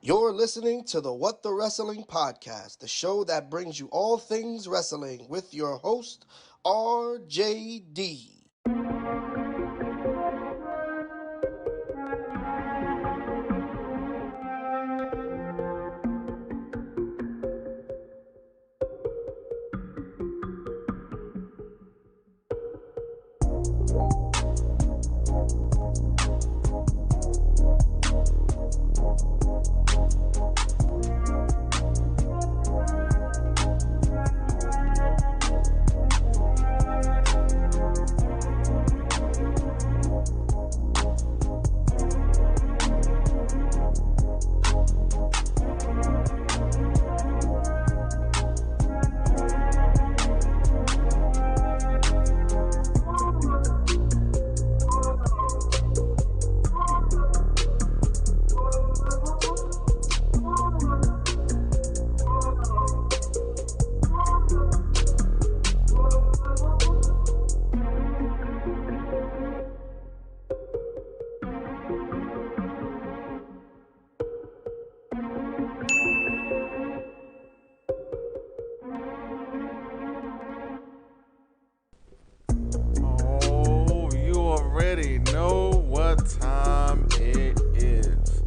You're listening to the What the Wrestling Podcast, the show that brings you all things wrestling with your host, RJD. Know what time it is.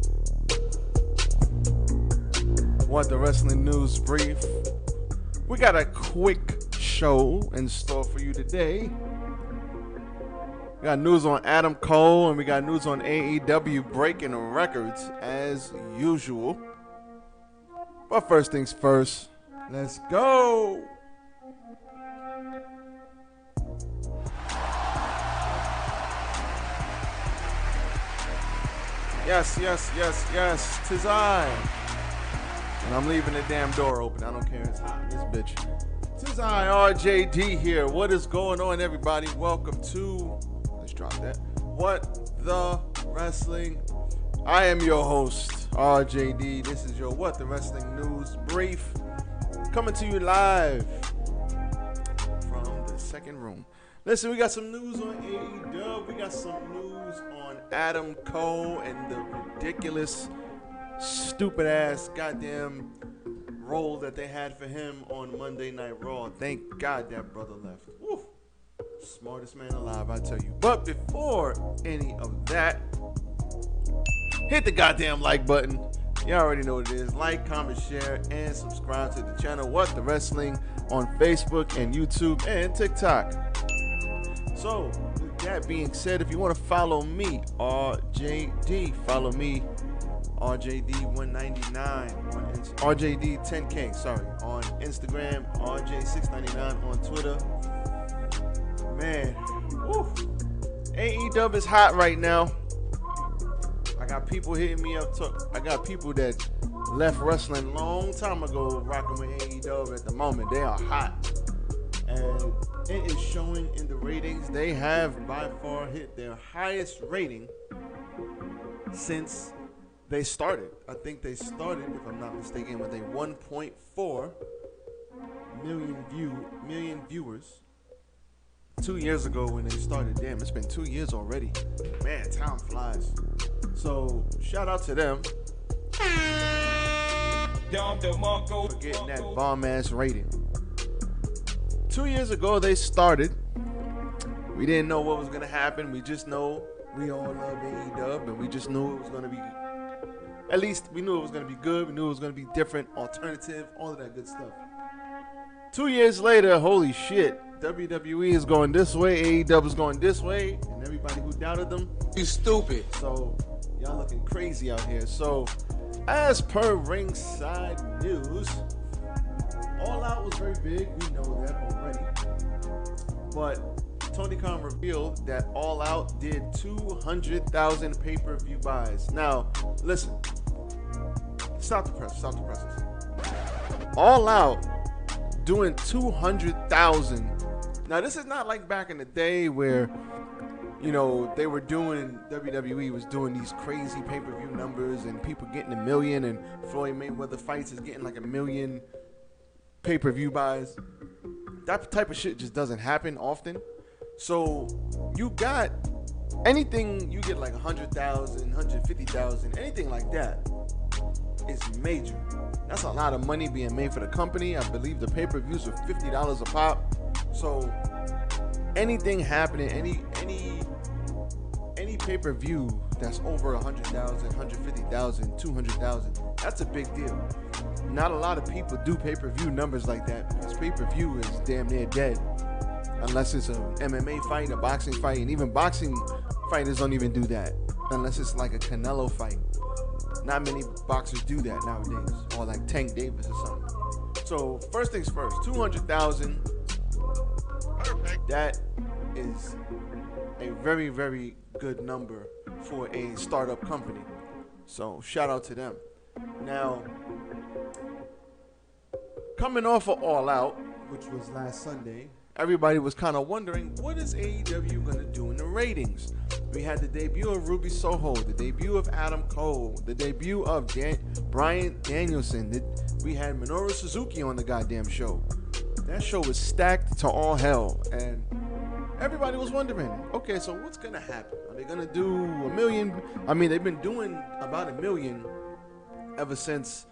What the wrestling news brief. We got a quick show in store for you today. We got news on Adam Cole and we got news on AEW breaking records as usual. But first things first, let's go. Yes, 'tis I. And I'm leaving the damn door open. I don't care, it's hot in this bitch. 'Tis I, RJD here. What is going on, everybody? Welcome to, let's drop that, What the Wrestling. I am your host, RJD. This is your What the Wrestling news brief. Coming to you live from the second room. Listen, we got some news on AEW. We got some news on Adam Cole and the ridiculous, stupid-ass goddamn role that they had for him on Monday Night Raw. Thank God that brother left. Woo. Smartest man alive, I tell you. But before any of that, hit the goddamn like button. You already know what it is. Like, comment, share, and subscribe to the channel What the Wrestling on Facebook and YouTube and TikTok. So, with that being said, if you want to follow me, RJD, follow me, RJD199, RJD10K, sorry, on Instagram, RJ699 on Twitter. Man, woo. AEW is hot right now. I got people hitting me up. I got people that left wrestling long time ago rocking with AEW at the moment. They are hot. And it is showing in the ratings. They have by far hit their highest rating since they started. I think they started, if I'm not mistaken, with a 1.4 million viewers 2 years ago when they started. Damn, it's been 2 years already. Man, time flies. So shout out to them for getting that bomb ass rating. 2 years ago they started. We didn't know what was gonna happen. We just know we all love AEW, and we just knew it was gonna be. At least we knew it was gonna be good. We knew it was gonna be different, alternative, all of that good stuff. 2 years later, holy shit, WWE is going this way, AEW is going this way, and everybody who doubted them, You stupid. so y'all looking crazy out here. So, as per Ringside News, All Out was very big. We know that already. But Tony Khan revealed that All Out did 200,000 pay-per-view buys. Now, listen. Stop the presses. All Out doing 200,000. Now, this is not like back in the day where, you know, they were doing, WWE was doing these crazy pay-per-view numbers and people getting 1 million, and Floyd Mayweather fights is getting like 1 million pay-per-view buys. That type of shit just doesn't happen often. So you got anything, you get like 100,000, 150,000, anything like that. is major. That's a lot of money being made for the company. I believe the pay-per-views are $50 a pop. So anything happening, any pay-per-view that's over 100,000, 150,000, 200,000, that's a big deal. Not a lot of people do pay-per-view numbers like that because pay-per-view is damn near dead. Unless it's an MMA fight, a boxing fight, and even boxing fighters don't even do that. Unless it's like a Canelo fight. Not many boxers do that nowadays. Or like Tank Davis or something. So first things first, 200,000. Perfect. That is a very, very good number for a startup company. So shout out to them. Now, coming off of All Out, which was last Sunday, everybody was kind of wondering, what is AEW going to do in the ratings? We had the debut of Ruby Soho, the debut of Adam Cole, the debut of Bryan Danielson. We had Minoru Suzuki on the goddamn show. That show was stacked to all hell, and everybody was wondering, okay, so what's going to happen? Are they going to do 1 million? I mean, they've been doing about 1 million ever since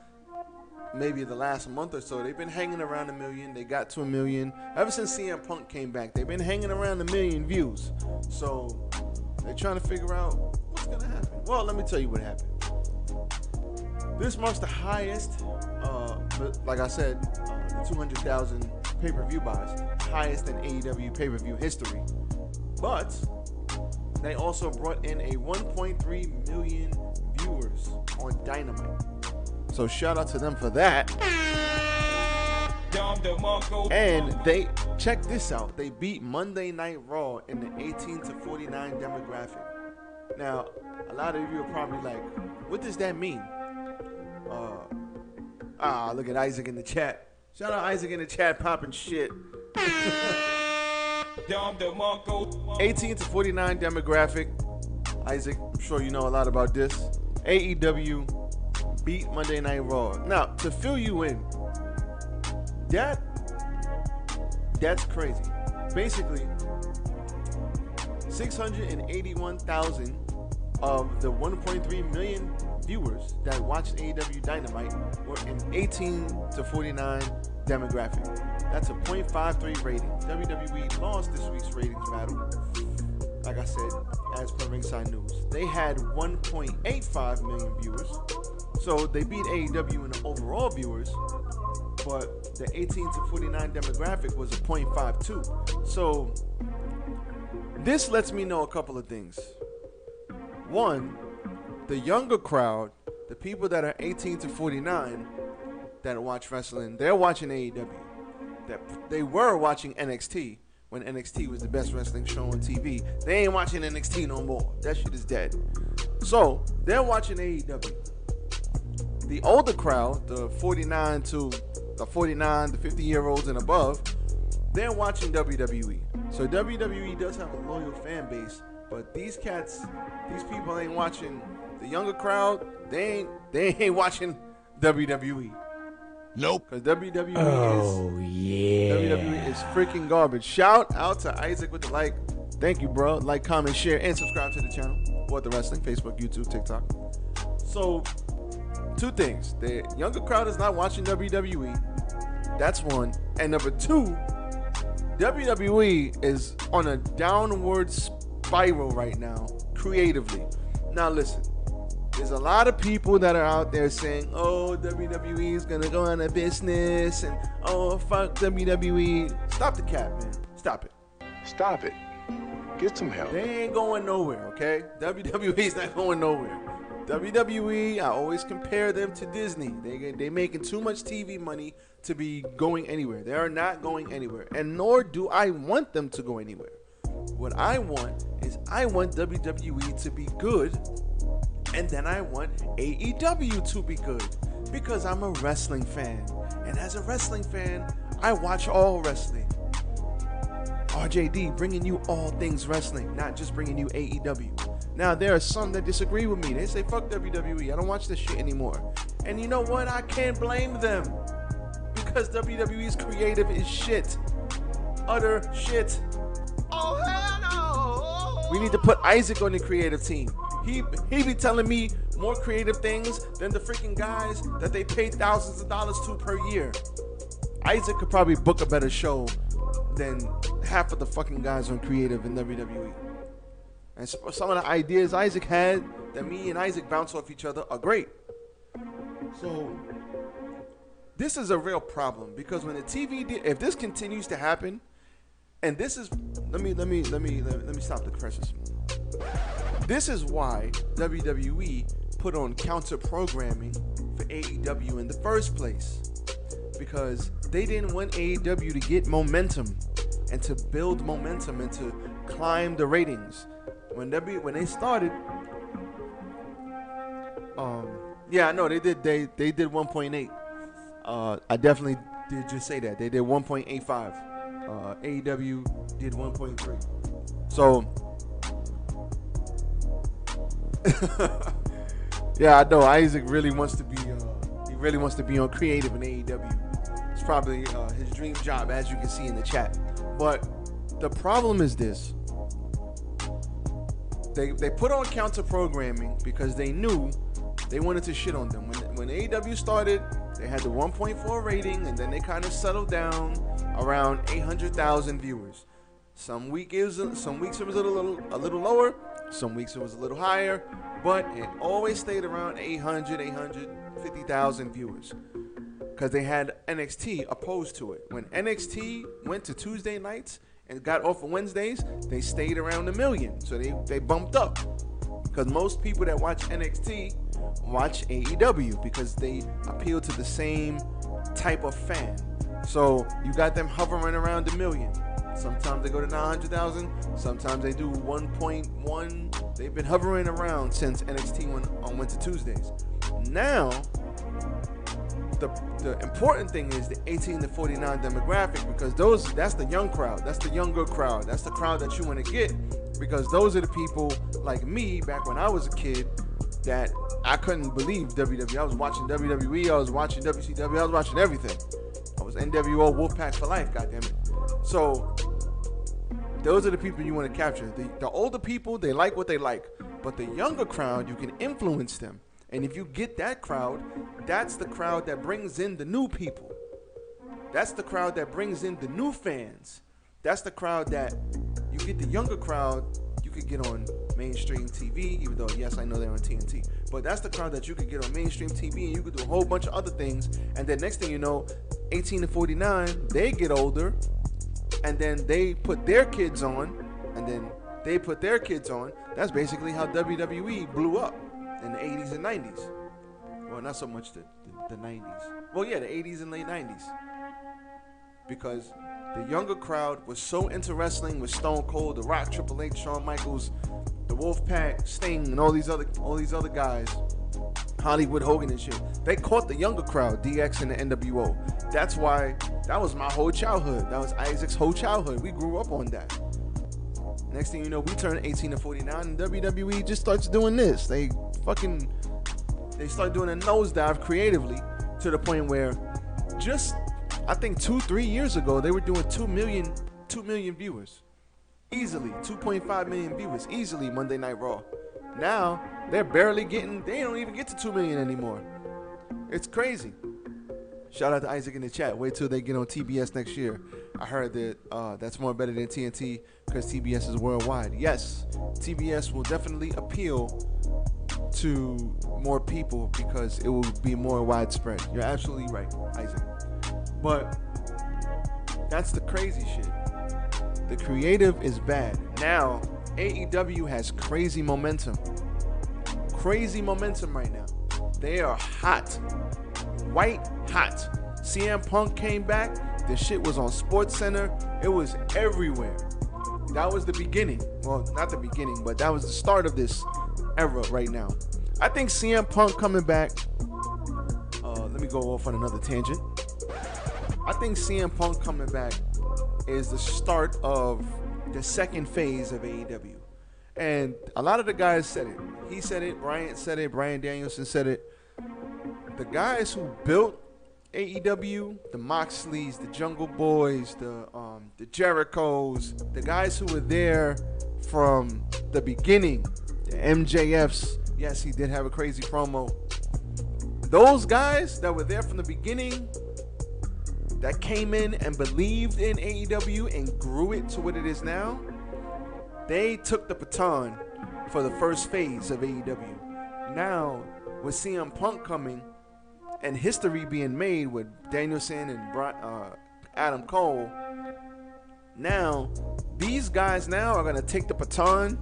maybe the last month or so. They've been hanging around 1 million. They got to 1 million. Ever since CM Punk came back, they've been hanging around 1 million views. So they're trying to figure out what's going to happen. Well, let me tell you what happened. This marks the highest, like I said, the 200,000 pay-per-view buys, highest in AEW pay-per-view history. But they also brought in a 1.3 million viewers on Dynamite. So shout out to them for that. And they, check this out, they beat Monday Night Raw in the 18 to 49 demographic. Now, a lot of you are probably like, what does that mean? Look at Isaac in the chat. Shout out Isaac in the chat popping shit. 18 to 49 demographic. Isaac, I'm sure you know a lot about this. AEW beat Monday Night Raw. Now, to fill you in, that's crazy. Basically, 681,000 of the 1.3 million viewers that watched AEW Dynamite were in 18 to 49 demographic. That's a 0.53 rating. WWE lost this week's ratings battle. Like I said, as per Ringside News, they had 1.85 million viewers. So they beat AEW in the overall viewers, but the 18 to 49 demographic was a 0.52. So this lets me know a couple of things. One, the younger crowd, the people that are 18 to 49 that watch wrestling, they're watching AEW. They were watching NXT when NXT was the best wrestling show on TV. They ain't watching NXT no more. That shit is dead. So they're watching AEW. The older crowd, the 49 to 50-year-olds and above, they're watching WWE. So WWE does have a loyal fan base, but these people ain't watching. The younger crowd, they ain't watching WWE. Nope. Because WWE is freaking garbage. Shout out to Isaac with the like. Thank you, bro. Like, comment, share, and subscribe to the channel. What the Wrestling, Facebook, YouTube, TikTok. So, two things. The younger crowd is not watching WWE. That's one. And number two, WWE is on a downward spiral right now, creatively. Now, listen. There's a lot of people that are out there saying, oh, WWE is going to go out of business, and oh, fuck WWE. Stop the cap, man. Stop it. Stop it. Get some help. They ain't going nowhere, okay? WWE's not going nowhere. WWE, I always compare them to Disney. They making too much TV money to be going anywhere. They are not going anywhere, and nor do I want them to go anywhere. What I want is I want WWE to be good, and then I want AEW to be good, because I'm a wrestling fan, and as a wrestling fan, I watch all wrestling. RJD bringing you all things wrestling, not just bringing you AEW. Now, there are some that disagree with me. They say, fuck WWE, I don't watch this shit anymore. And you know what? I can't blame them, because WWE's creative is shit. Utter shit. Oh, hell no! We need to put Isaac on the creative team. He be telling me more creative things than the freaking guys that they pay thousands of dollars to per year. Isaac could probably book a better show than half of the fucking guys on creative in WWE. And some of the ideas Isaac had that me and Isaac bounce off each other are great. So this is a real problem because when the TV deal, if this continues to happen, and this is let me stop the compressors. This is why WWE put on counter programming for AEW in the first place, because they didn't want AEW to get momentum and to build momentum and to climb the ratings. When they started, yeah, I know they did 1.8. I definitely did just say that. They did 1.85. AEW did 1.3. So yeah, I know Isaac really wants to be on creative in AEW. It's probably his dream job, as you can see in the chat. But the problem is this. They put on counter programming because they knew they wanted to shit on them. When AEW started, they had the 1.4 rating, and then they kind of settled down around 800,000 viewers. Some weeks it was a little lower, some weeks it was a little higher, but it always stayed around 850,000 viewers because they had NXT opposed to it. When NXT went to Tuesday nights and got off of Wednesdays, they stayed around 1 million. So they bumped up because most people that watch NXT watch AEW because they appeal to the same type of fan. So you got them hovering around 1 million. Sometimes they go to 900,000. Sometimes they do 1.1. They've been hovering around since NXT went to Tuesdays. Now, the important thing is the 18 to 49 demographic, because that's the young crowd. That's the younger crowd. That's the crowd that you want to get, because those are the people like me back when I was a kid that I couldn't believe WWE. I was watching WWE. I was watching WCW. I was watching everything. I was NWO Wolfpack for life, goddammit. So those are the people you want to capture. The older people, they like what they like. But the younger crowd, you can influence them. And if you get that crowd, that's the crowd that brings in the new people. That's the crowd that brings in the new fans. That's the crowd that you get the younger crowd, you could get on mainstream TV, even though, yes, I know they're on TNT. But that's the crowd that you could get on mainstream TV, and you could do a whole bunch of other things. And then next thing you know, 18 to 49, they get older, and then they put their kids on, and then they put their kids on. That's basically how WWE blew up in the 80s and 90s. Well, not so much the 90s. Well, yeah, the 80s and late 90s. Because the younger crowd was so into wrestling with Stone Cold, The Rock, Triple H, Shawn Michaels, the Wolfpack, Sting, and all these other guys, Hollywood Hogan and shit. They caught the younger crowd, DX and the NWO. That's why that was my whole childhood. That was Isaac's whole childhood. We grew up on that. Next thing you know, we turn 18 to 49, and WWE just starts doing this. They start doing a nosedive creatively to the point where just, I think 2-3 years ago, they were doing 2 million viewers. Easily, 2.5 million viewers, easily Monday Night Raw. Now, they don't even get to 2 million anymore. It's crazy. Shout out to Isaac in the chat. Wait till they get on TBS next year. I heard that that's more better than TNT because TBS is worldwide. Yes, TBS will definitely appeal to more people because it will be more widespread. You're absolutely right, Isaac. But that's the crazy shit. The creative is bad. Now, AEW has crazy momentum. Crazy momentum right now. They are hot. White hot. CM Punk came back. The shit was on SportsCenter. It was everywhere. That was the beginning. Well, not the beginning, but that was the start of this era right now. I think CM Punk coming back. Let me go off on another tangent. I think CM Punk coming back is the start of the second phase of AEW. And a lot of the guys said it. He said it. Bryant said it. Bryan Danielson said it. The guys who built AEW, the Moxleys, the Jungle Boys, the Jerichos, the guys who were there from the beginning, the MJFs, Yes, he did have a crazy promo. Those guys that were there from the beginning, that came in and believed in AEW and grew it to what it is now, they took the baton for the first phase of AEW. Now, with CM Punk coming and history being made with Danielson and Adam Cole, now these guys now are going to take the baton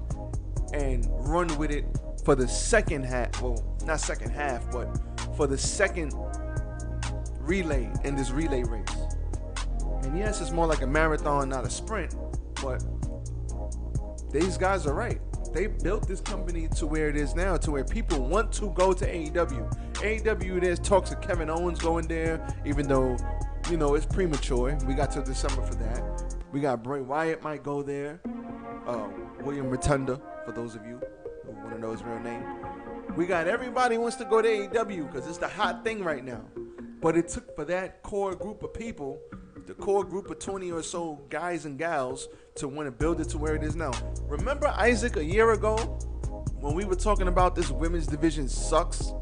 and run with it for the second half. Well, not second half, but for the second relay in this relay race. And yes, it's more like a marathon, not a sprint, but these guys are right. They built this company to where it is now, to where people want to go to AEW. AEW, there's talks of Kevin Owens going there, even though, it's premature. We got till December for that. We got Bray Wyatt might go there. William Rotunda, for those of you who want to know his real name. We got everybody wants to go to AEW because it's the hot thing right now. But it took for that core group of people, the core group of 20 or so guys and gals, to want to build it to where it is now. Remember, Isaac, a year ago when we were talking about this women's division sucks?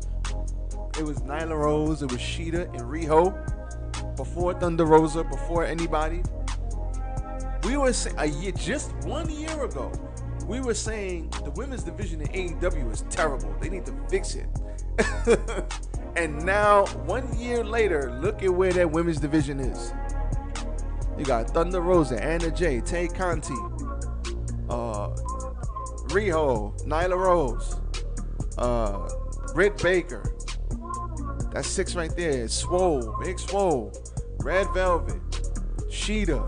It was Nyla Rose, it was Sheeta and Riho, before Thunder Rosa, before anybody. We were saying, just 1 year ago, we were saying the women's division in AEW is terrible. They need to fix it. And now, 1 year later, look at where that women's division is. You got Thunder Rosa, Anna Jay, Tay Conti, Riho, Nyla Rose, Britt Baker. That's 6 right there. Swole, Big Swole, Red Velvet, Sheeta.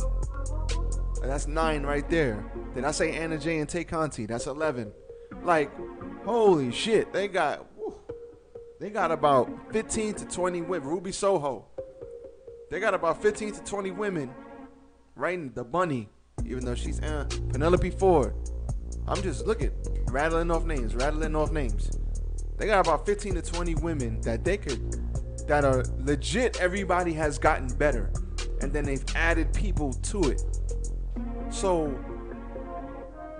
That's 9 right there. Then I say Anna Jay and Tay Conti. That's 11. Like, holy shit. They got about 15 to 20 women. Ruby Soho. They got about 15 to 20 women. Right, the bunny, even though she's Penelope Ford. I'm just rattling off names. They got about 15 to 20 women that are legit. Everybody has gotten better, and then they've added people to it. So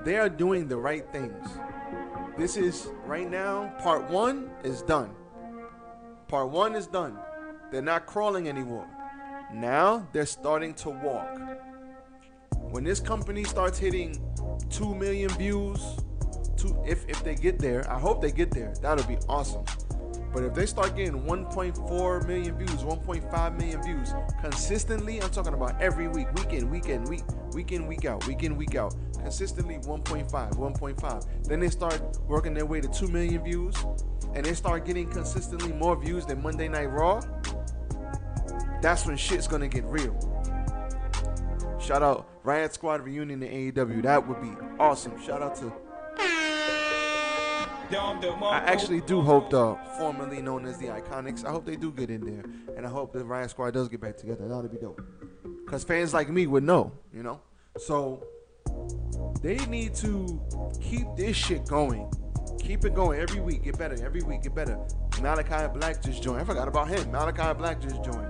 they are doing the right things. This is right now. Part 1 is done. Part 1 is done. They're not crawling anymore. Now they're starting to walk. When this company starts hitting 2 million views, if they get there, I hope they get there. That'll be awesome. But if they start getting 1.4 million views, 1.5 million views consistently, I'm talking about every week, week in, week out, consistently 1.5. Then they start working their way to 2 million views, and they start getting consistently more views than Monday Night Raw. That's when shit's gonna get real. Shout out Riot Squad reunion in AEW. That would be awesome. Shout out to. I actually do hope the formerly known as the Iconics, I hope they do get in there, and I hope the Riot Squad does get back together. That would be dope. Because fans like me would know, So they need to keep this shit going. Keep it going every week. Get better. Every week. Get better. Malachi Black just joined. I forgot about him. Malachi Black just joined.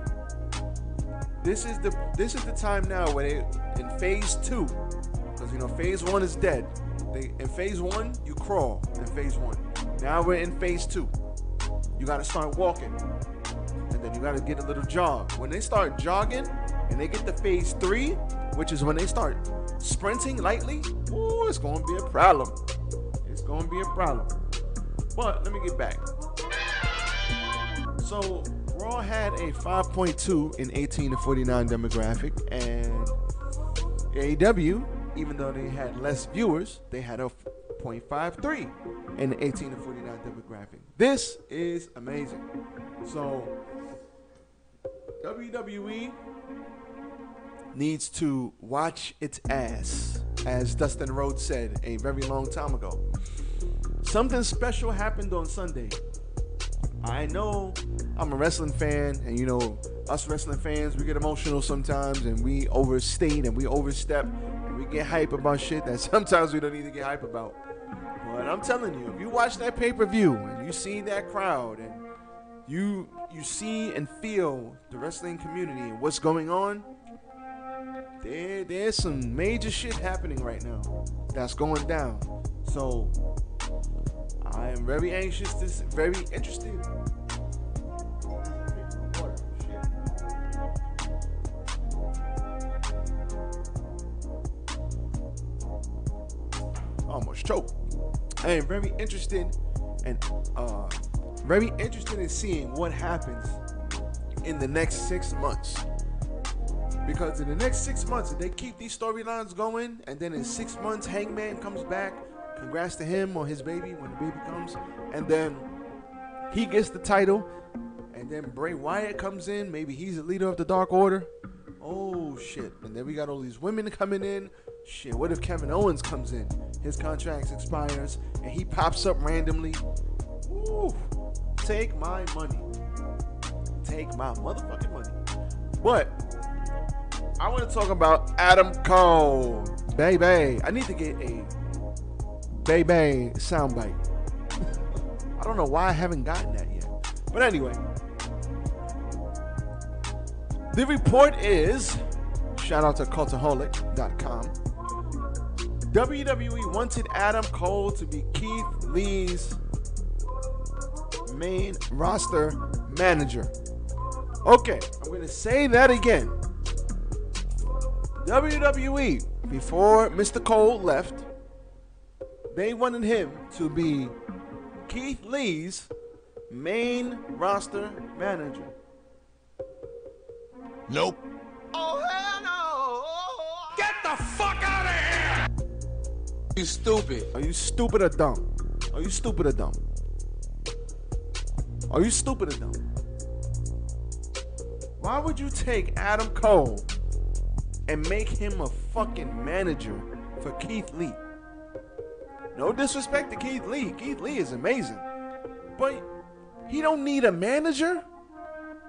This is the time now where they in phase 2, because phase 1 is dead. In phase 1 you crawl. In phase 1. Now we're in phase 2. You got to start walking, and then you got to get a little jog. When they start jogging and they get to phase 3, which is when they start sprinting lightly, ooh, it's gonna be a problem. But let me get back. So Raw had a 5.2 in 18 to 49 demographic, and AEW, even though they had less viewers, they had a 0.53 in the 18 to 49 demographic. This is amazing. So WWE needs to watch its ass, as Dustin Rhodes said a very long time ago. Something special happened on Sunday. I know I'm a wrestling fan, and us wrestling fans, we get emotional sometimes, and we overstate and we overstep, and we get hype about shit that sometimes we don't need to get hype about. But I'm telling you, if you watch that pay-per-view and you see that crowd, and you see and feel the wrestling community and what's going on, there's some major shit happening right now that's going down. So I am very anxious, very interested. Almost choked. I am very interested in seeing what happens in the next 6 months. Because in the next 6 months, if they keep these storylines going, and then in 6 months, Hangman comes back, congrats to him or his baby when the baby comes, and then he gets the title, and then Bray Wyatt comes in, maybe he's the leader of the Dark Order. Oh shit. And then we got all these women coming in. Shit, what if Kevin Owens comes in? His contract expires and he pops up randomly. Ooh, take my money. Take my motherfucking money. But I want to talk about Adam Cole. Baby. I need to get a baby soundbite. I don't know why I haven't gotten that yet. But anyway. The report is, shout out to cultaholic.com, WWE wanted Adam Cole to be Keith Lee's main roster manager. Okay, I'm going to say that again. WWE, before Mr. Cole left, they wanted him to be Keith Lee's main roster manager. Nope. Oh, hell no! Get the fuck out of here! You stupid. Are you stupid or dumb? Are you stupid or dumb? Are you stupid or dumb? Why would you take Adam Cole and make him a fucking manager for Keith Lee? No disrespect to Keith Lee. Keith Lee is amazing. But he don't need a manager?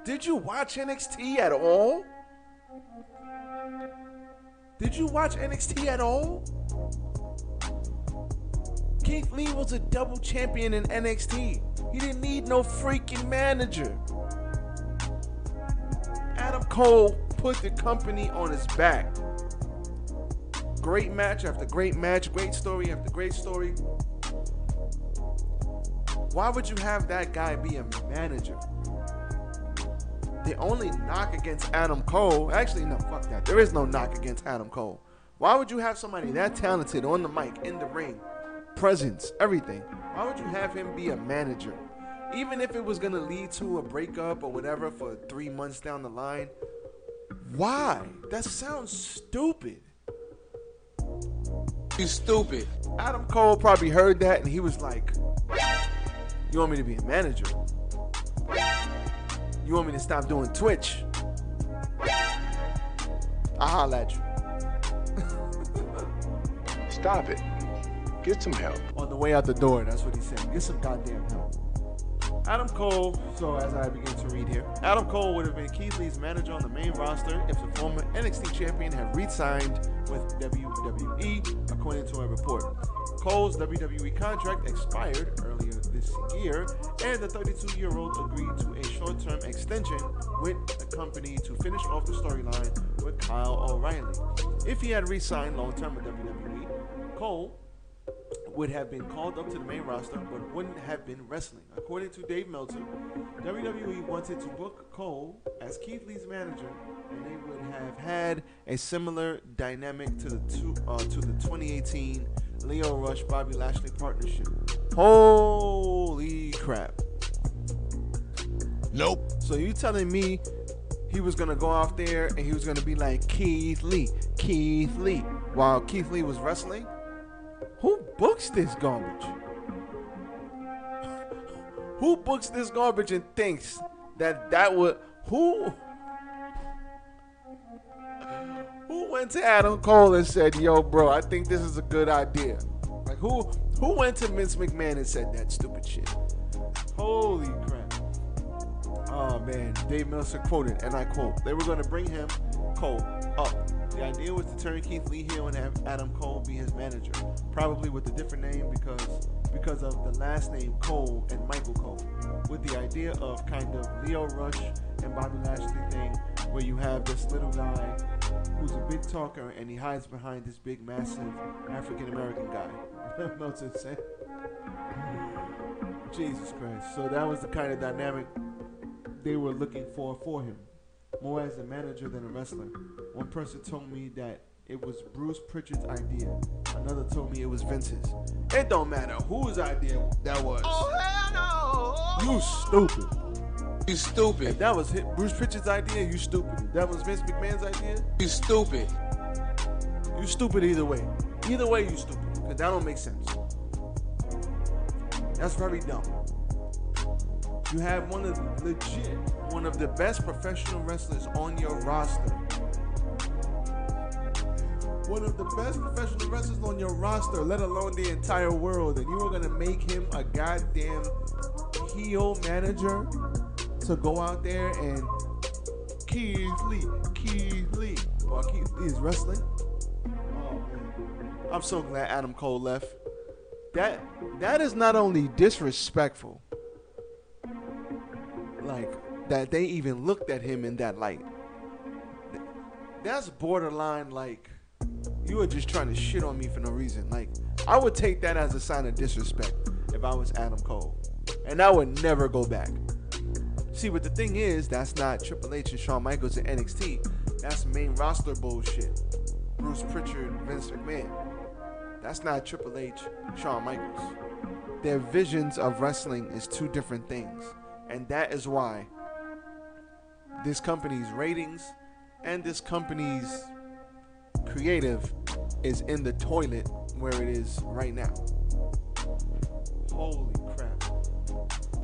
Did you watch NXT at all? Did you watch NXT at all? Keith Lee was a double champion in NXT. He didn't need no freaking manager. Adam Cole put the company on his back. Great match after great match, great story after great story. Why would you have that guy be a manager? The only knock against Adam Cole, actually no, fuck that. There is no knock against Adam Cole. Why would you have somebody that talented on the mic, in the ring, presence, everything? Why would you have him be a manager? Even if it was going to lead to a breakup or whatever for 3 months down the line. Why? That sounds stupid. You stupid. Adam Cole probably heard that and he was like, you want me to be a manager? You want me to stop doing Twitch? I'll holler at you. Stop it. Get some help. On the way out the door, that's what he said. Get some goddamn help. Adam Cole, so as I begin to read here, Adam Cole would have been Keith Lee's manager on the main roster if the former NXT champion had re-signed with WWE, according to a report. Cole's WWE contract expired earlier this year, and the 32-year-old agreed to a short-term extension with the company to finish off the storyline with Kyle O'Reilly. If he had re-signed long-term with WWE, Cole would have been called up to the main roster but wouldn't have been wrestling. According to Dave Meltzer, WWE wanted to book Cole as Keith Lee's manager, and they would have had a similar dynamic to the 2018 Leo Rush Bobby Lashley partnership. Holy crap. Nope. So you telling me he was gonna go out there and he was gonna be like Keith Lee while Keith Lee was wrestling? Who books this garbage? Who books this garbage and thinks that would... Who went to Adam Cole and said, yo, bro, I think this is a good idea? Like, who went to Vince McMahon and said that stupid shit? Holy crap. Oh, man. Dave Meltzer quoted, and I quote, they were going to bring him, Cole, up. The idea was to turn Keith Lee heel and have Adam Cole be his manager, probably with a different name because of the last name Cole and Michael Cole, with the idea of kind of Leo Rush and Bobby Lashley thing, where you have this little guy who's a big talker and he hides behind this big, massive African-American guy. Meltzer said. Jesus Christ. So that was the kind of dynamic they were looking for him. More as a manager than a wrestler. One person told me that it was Bruce Pritchard's idea. Another told me it was Vince's. It don't matter whose idea that was. Oh, hell no. You stupid. You stupid. If that was Bruce Pritchard's idea, you stupid. If that was Vince McMahon's idea, You stupid. you stupid either way. Either way, you stupid. Because that don't make sense. That's very dumb. You have one of the best professional wrestlers on your roster. One of the best professional wrestlers on your roster, let alone the entire world, and you were gonna make him a goddamn heel manager to go out there and Keith Lee. Well, Keith Lee is wrestling. Oh man, I'm so glad Adam Cole left. That is not only disrespectful, like that they even looked at him in that light. That's borderline like you are just trying to shit on me for no reason. Like I would take that as a sign of disrespect if I was Adam Cole, and I would never go back. See, but the thing is, that's not Triple H and Shawn Michaels in NXT. That's main roster bullshit. Bruce Pritchard, Vince McMahon. That's not Triple H, Shawn Michaels. Their visions of wrestling is two different things. And that is why this company's ratings and this company's creative is in the toilet where it is right now. Holy crap.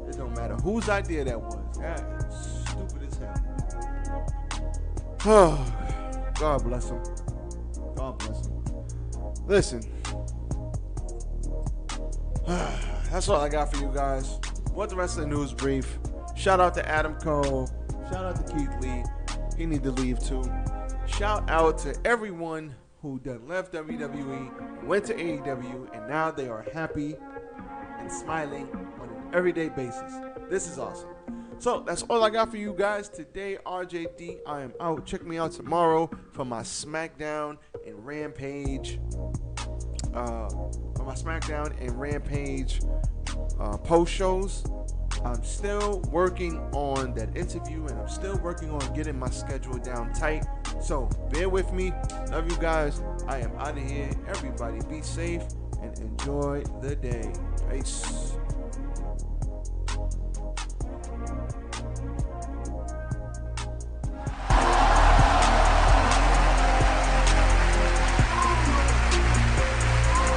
It don't matter whose idea that was. That is stupid as hell. Oh, God bless him. God bless him. Listen. That's all I got for you guys. What the Wrestling News Brief. Shout out to Adam Cole. Shout out to Keith Lee. He need to leave too. Shout out to everyone who done left WWE, went to AEW, and now they are happy and smiling on an everyday basis. This is awesome. So that's all I got for you guys today. RJD, I am out. Check me out tomorrow for my SmackDown and Rampage. Post shows. I'm still working on that interview, and I'm still working on getting my schedule down tight. So bear with me. Love you guys. I am out of here. Everybody be safe and enjoy the day. Peace.